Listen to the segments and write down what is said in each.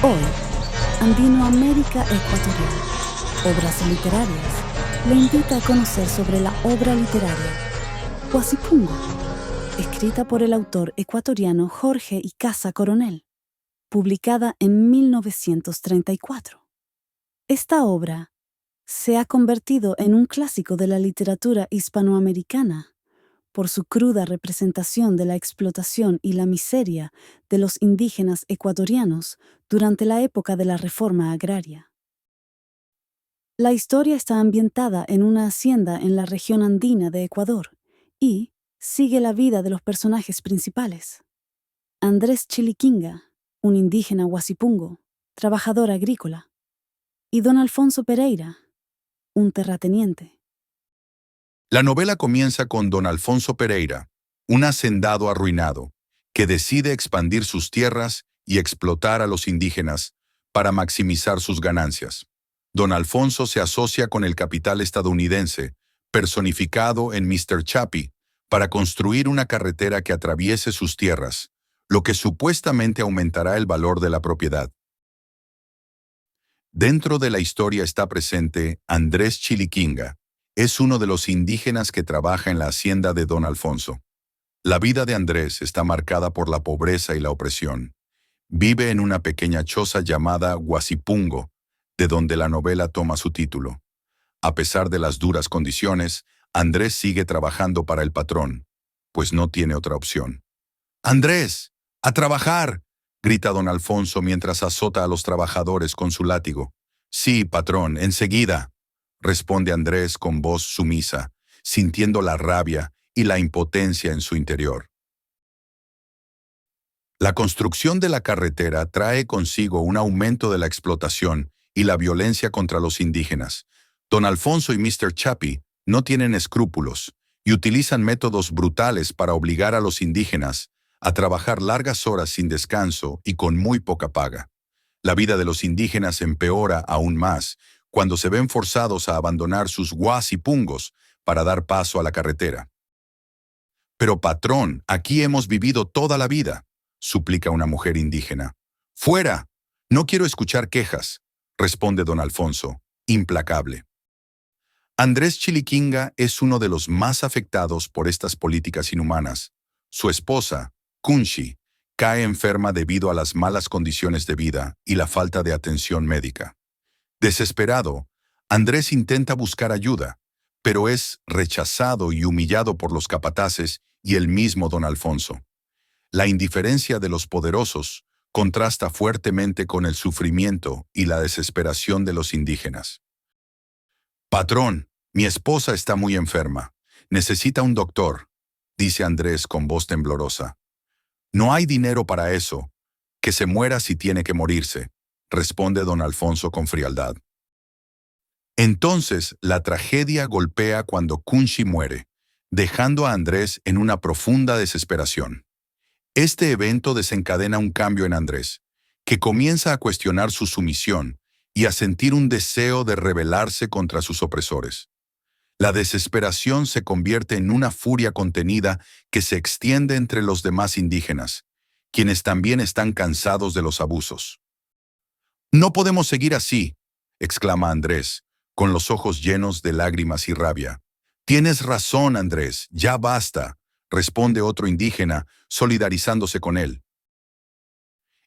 Hoy, Andinoamérica Ecuatorial, obras literarias, le invita a conocer sobre la obra literaria Huasipungo, escrita por el autor ecuatoriano Jorge Icaza Coronel, publicada en 1934. Esta obra se ha convertido en un clásico de la literatura hispanoamericana por su cruda representación de la explotación y la miseria de los indígenas ecuatorianos durante la época de la reforma agraria. La historia está ambientada en una hacienda en la región andina de Ecuador y sigue la vida de los personajes principales. Andrés Chiliquinga, un indígena huasipungo, trabajador agrícola, y don Alfonso Pereira, un terrateniente. La novela comienza con don Alfonso Pereira, un hacendado arruinado, que decide expandir sus tierras y explotar a los indígenas para maximizar sus ganancias. Don Alfonso se asocia con el capital estadounidense, personificado en Mr. Chappie, para construir una carretera que atraviese sus tierras, lo que supuestamente aumentará el valor de la propiedad. Dentro de la historia está presente Andrés Chiliquinga. Es uno de los indígenas que trabaja en la hacienda de don Alfonso. La vida de Andrés está marcada por la pobreza y la opresión. Vive en una pequeña choza llamada Huasipungo, de donde la novela toma su título. A pesar de las duras condiciones, Andrés sigue trabajando para el patrón, pues no tiene otra opción. ¡Andrés! ¡A trabajar!, grita don Alfonso mientras azota a los trabajadores con su látigo. Sí, patrón, enseguida, responde Andrés con voz sumisa, sintiendo la rabia y la impotencia en su interior. La construcción de la carretera trae consigo un aumento de la explotación y la violencia contra los indígenas. Don Alfonso y Mr. Chappie no tienen escrúpulos y utilizan métodos brutales para obligar a los indígenas a trabajar largas horas sin descanso y con muy poca paga. La vida de los indígenas empeora aún más cuando se ven forzados a abandonar sus huasipungos para dar paso a la carretera. Pero patrón, aquí hemos vivido toda la vida, suplica una mujer indígena. ¡Fuera! No quiero escuchar quejas, responde don Alfonso, implacable. Andrés Chiliquinga es uno de los más afectados por estas políticas inhumanas. Su esposa, Kunshi, cae enferma debido a las malas condiciones de vida y la falta de atención médica. Desesperado, Andrés intenta buscar ayuda, pero es rechazado y humillado por los capataces y el mismo don Alfonso. La indiferencia de los poderosos contrasta fuertemente con el sufrimiento y la desesperación de los indígenas. Patrón, mi esposa está muy enferma. Necesita un doctor, dice Andrés con voz temblorosa. No hay dinero para eso. Que se muera si tiene que morirse, responde don Alfonso con frialdad. Entonces, la tragedia golpea cuando Kunshi muere, dejando a Andrés en una profunda desesperación. Este evento desencadena un cambio en Andrés, que comienza a cuestionar su sumisión y a sentir un deseo de rebelarse contra sus opresores. La desesperación se convierte en una furia contenida que se extiende entre los demás indígenas, quienes también están cansados de los abusos. «No podemos seguir así», exclama Andrés, con los ojos llenos de lágrimas y rabia. «Tienes razón, Andrés, ya basta», responde otro indígena, solidarizándose con él.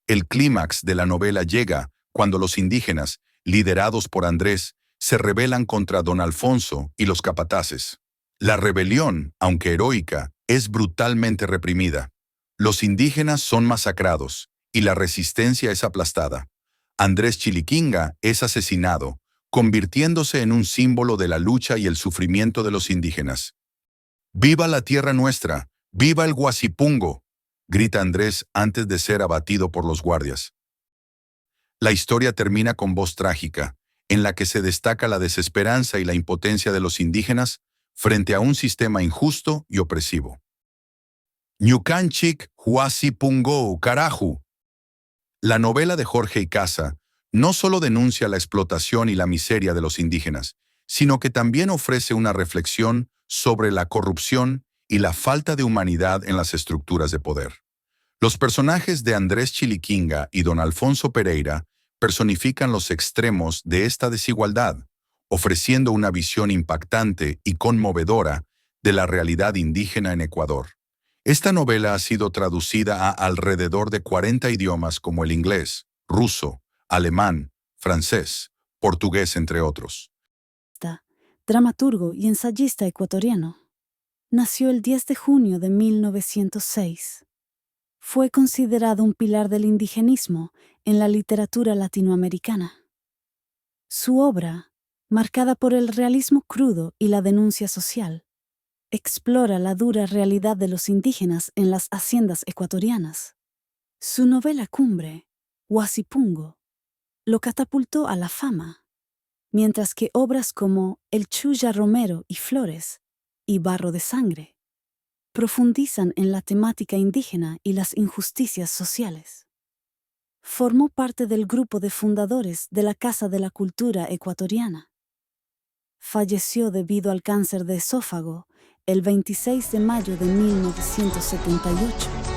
El clímax de la novela llega cuando los indígenas, liderados por Andrés, se rebelan contra don Alfonso y los capataces. La rebelión, aunque heroica, es brutalmente reprimida. Los indígenas son masacrados y la resistencia es aplastada. Andrés Chiliquinga es asesinado, convirtiéndose en un símbolo de la lucha y el sufrimiento de los indígenas. «¡Viva la tierra nuestra! ¡Viva el Huasipungo!», grita Andrés antes de ser abatido por los guardias. La historia termina con voz trágica, en la que se destaca la desesperanza y la impotencia de los indígenas frente a un sistema injusto y opresivo. Ñucanchic Huasipungo, carajú. La novela de Jorge Icaza no solo denuncia la explotación y la miseria de los indígenas, sino que también ofrece una reflexión sobre la corrupción y la falta de humanidad en las estructuras de poder. Los personajes de Andrés Chiliquinga y don Alfonso Pereira personifican los extremos de esta desigualdad, ofreciendo una visión impactante y conmovedora de la realidad indígena en Ecuador. Esta novela ha sido traducida a alrededor de 40 idiomas como el inglés, ruso, alemán, francés, portugués, entre otros. Dramaturgo y ensayista ecuatoriano. Nació el 10 de junio de 1906. Fue considerado un pilar del indigenismo en la literatura latinoamericana. Su obra, marcada por el realismo crudo y la denuncia social, explora la dura realidad de los indígenas en las haciendas ecuatorianas. Su novela cumbre, Huasipungo, lo catapultó a la fama, mientras que obras como El Chuya Romero y Flores y Barro de Sangre profundizan en la temática indígena y las injusticias sociales. Formó parte del grupo de fundadores de la Casa de la Cultura Ecuatoriana. Falleció debido al cáncer de esófago el 26 de mayo de 1978.